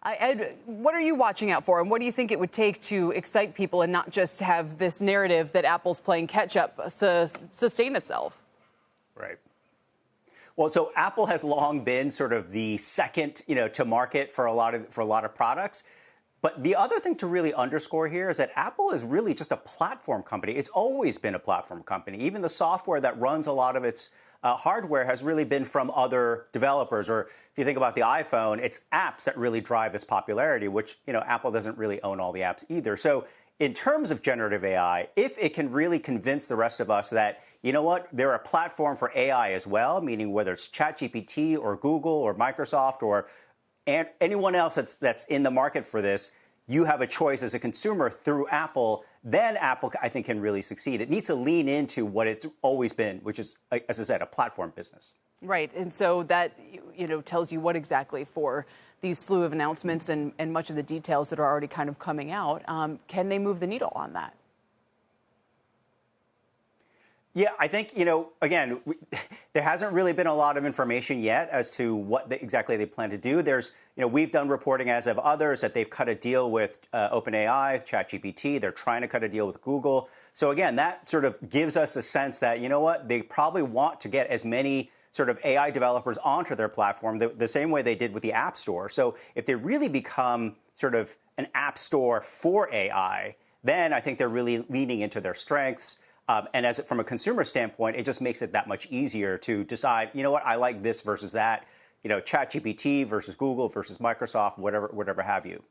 Ed, what are you watching out for, and what do you think it would take to excite people and not just have this narrative that Apple's playing catch-up sustain itself? Right. Well, so Apple has long been sort of the second, to market for a lot of products. But the other thing to really underscore here is that Apple is really just a platform company. It's always been a platform company. Even the software that runs a lot of its hardware has really been from other developers. Or if you think about the iPhone, it's apps that really drive its popularity, which, Apple doesn't really own all the apps either. So in terms of generative AI, if it can really convince the rest of us that, they're a platform for AI as well, meaning whether it's ChatGPT or Google or Microsoft or anyone else that's in the market for this, you have a choice as a consumer through Apple, then Apple, I think, can really succeed. It needs to lean into what it's always been, which is, as I said, a platform business. Right. And so that, tells you what exactly for these slew of announcements and much of the details that are already kind of coming out. Can they move the needle on that? Yeah, I think, again, there hasn't really been a lot of information yet as to what exactly they plan to do. There's, we've done reporting, as have others, that they've cut a deal with OpenAI, ChatGPT. They're trying to cut a deal with Google. So again, that sort of gives us a sense that, they probably want to get as many sort of AI developers onto their platform the same way they did with the App Store. So if they really become sort of an app store for AI, then I think they're really leaning into their strengths. And from a consumer standpoint, it just makes it that much easier to decide, I like this versus that, ChatGPT versus Google versus Microsoft, whatever have you.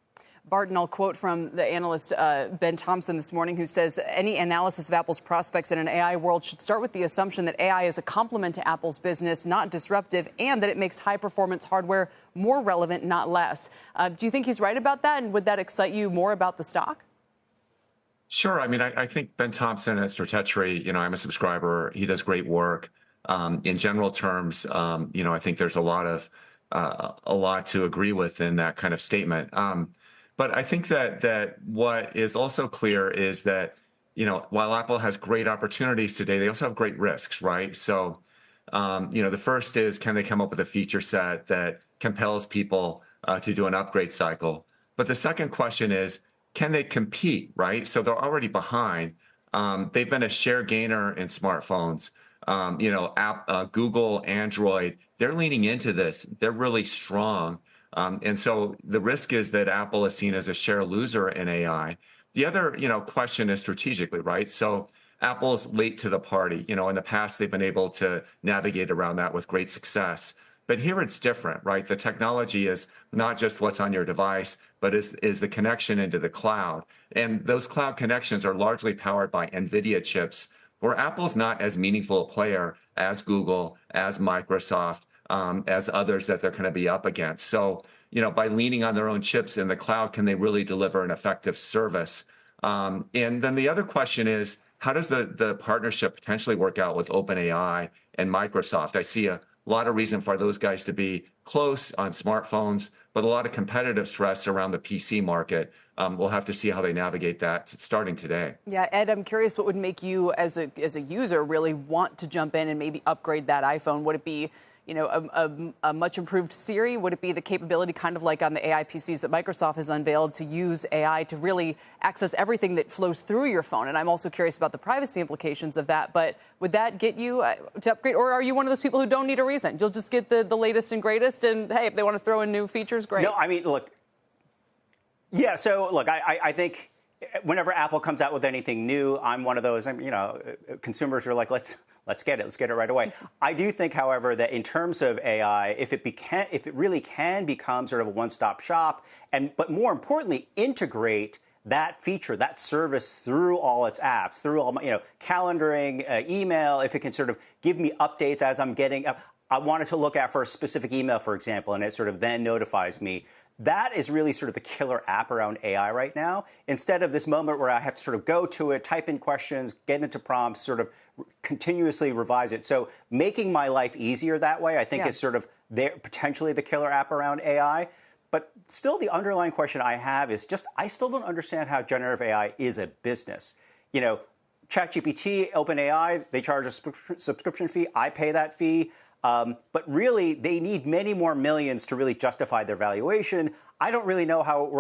Barton, I'll quote from the analyst Ben Thompson this morning, who says any analysis of Apple's prospects in an AI world should start with the assumption that AI is a complement to Apple's business, not disruptive, and that it makes high-performance hardware more relevant, not less. Do you think he's right about that? And would that excite you more about the stock? Sure. I mean, I think Ben Thompson at Stratechery, I'm a subscriber. He does great work. In general terms, I think there's a lot to agree with in that kind of statement. But I think that what is also clear is that, while Apple has great opportunities today, they also have great risks, right? So, the first is, can they come up with a feature set that compels people to do an upgrade cycle? But the second question is, can they compete, right? So they're already behind. They've been a share gainer in smartphones. Google, Android, they're leaning into this. They're really strong. And so the risk is that Apple is seen as a share loser in AI. The other, question is strategically, right? So Apple's late to the party. In the past, they've been able to navigate around that with great success. But here it's different, right? The technology is not just what's on your device, but is the connection into the cloud. And those cloud connections are largely powered by NVIDIA chips, where Apple's not as meaningful a player as Google, as Microsoft, as others that they're going to be up against. So, by leaning on their own chips in the cloud, can they really deliver an effective service? And then the other question is, how does the partnership potentially work out with OpenAI and Microsoft? I see a lot of reason for those guys to be close on smartphones, but a lot of competitive stress around the PC market. We'll have to see how they navigate that starting today. Yeah, Ed, I'm curious what would make you as a user really want to jump in and maybe upgrade that iPhone? Would it be, a much improved Siri? Would it be the capability, kind of like on the AI PCs that Microsoft has unveiled, to use AI to really access everything that flows through your phone? And I'm also curious about the privacy implications of that. But would that get you to upgrade? Or are you one of those people who don't need a reason? You'll just get the latest and greatest. And hey, if they want to throw in new features, great. No, I mean, look. Yeah, so look, I think whenever Apple comes out with anything new, I'm one of those, consumers are like, let's get it right away. I do think, however, that in terms of AI, if it really can become sort of a one-stop shop, but more importantly, integrate that feature, that service through all its apps, through all my, calendaring, email, if it can sort of give me updates as I'm getting, I wanted to look at for a specific email, for example, and it sort of then notifies me. That is really sort of the killer app around AI right now. Instead of this moment where I have to sort of go to it, type in questions, get into prompts, sort of continuously revise it. So making my life easier that way, I think, is sort of potentially the killer app around AI. But still, the underlying question I have is just, I still don't understand how generative AI is a business. ChatGPT, OpenAI, they charge a subscription fee. I pay that fee. But really, they need many more millions to really justify their valuation. I don't really know how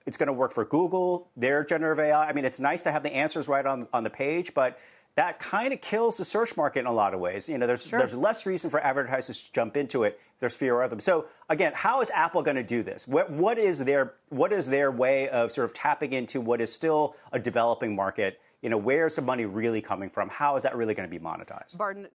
it's going to work for Google, their generative AI. I mean, it's nice to have the answers right on the page, but that kind of kills the search market in a lot of ways. There's less reason for advertisers to jump into it. There's fewer of them. So again, how is Apple going to do this? What is their way of sort of tapping into what is still a developing market? Where's the money really coming from? How is that really going to be monetized? Barton.